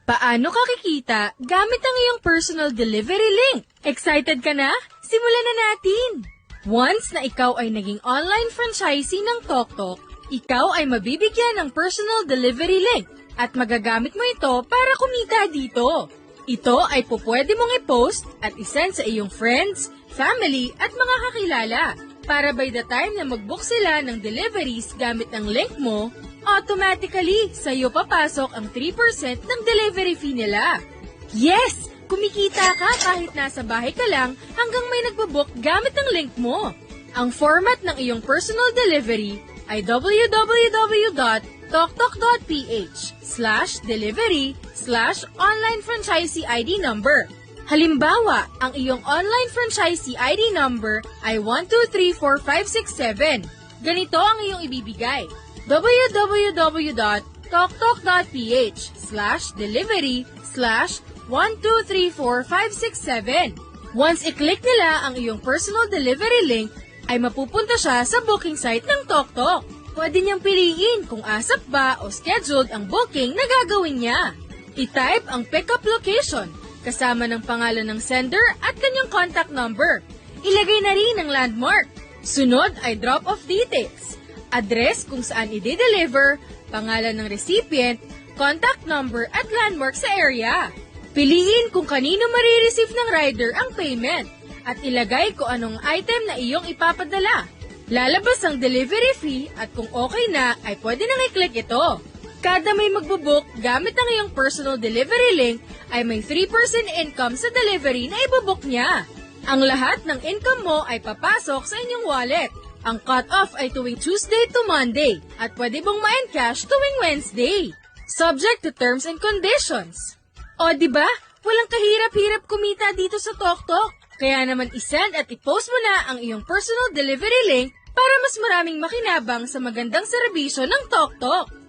Paano ka kikita gamit ang iyong personal delivery link? Excited ka na? Simulan na natin! Once na ikaw ay naging online franchisee ng TokTok, ikaw ay mabibigyan ng personal delivery link at magagamit mo ito para kumita dito. Ito ay pupwede mong i-post at isend sa iyong friends, family at mga kakilala para by the time na mag-book sila ng deliveries gamit ang link mo, automatically sa iyo papasok ang 3% ng delivery fee nila. Yes! Kumikita ka kahit nasa bahay ka lang hanggang may nagbo-book gamit ang link mo. Ang format ng iyong personal delivery ay www.toktok.ph/delivery/online franchisee ID number. Halimbawa, ang iyong online franchisee ID number ay 1234567. Ganito ang iyong ibibigay: www.toktok.ph/delivery/1234567. Once i-click nila ang iyong personal delivery link, ay mapupunta siya sa booking site ng TokTok. Pwede niyang piliin kung ASAP ba o scheduled ang booking na gagawin niya. I-type ang pickup location, kasama ng pangalan ng sender at kanyang contact number. Ilagay na rin ang landmark. Sunod ay drop-off details, address kung saan i-deliver, pangalan ng recipient, contact number at landmark sa area. Piliin kung kanino marireceive ng rider ang payment at ilagay kung anong item na iyong ipapadala. Lalabas ang delivery fee at kung okay na ay pwede nang i-click ito. Kada may magbo-book gamit ang iyong personal delivery link ay may 3% income sa delivery na ibobook niya. Ang lahat ng income mo ay papasok sa inyong wallet. Ang cut-off ay tuwing Tuesday to Monday at pwede mong ma-encash tuwing Wednesday. Subject to terms and conditions. O diba, walang kahirap-hirap kumita dito sa TokTok. Kaya naman isend at i-post mo na ang iyong personal delivery link para mas maraming makinabang sa magandang serbisyo ng TokTok.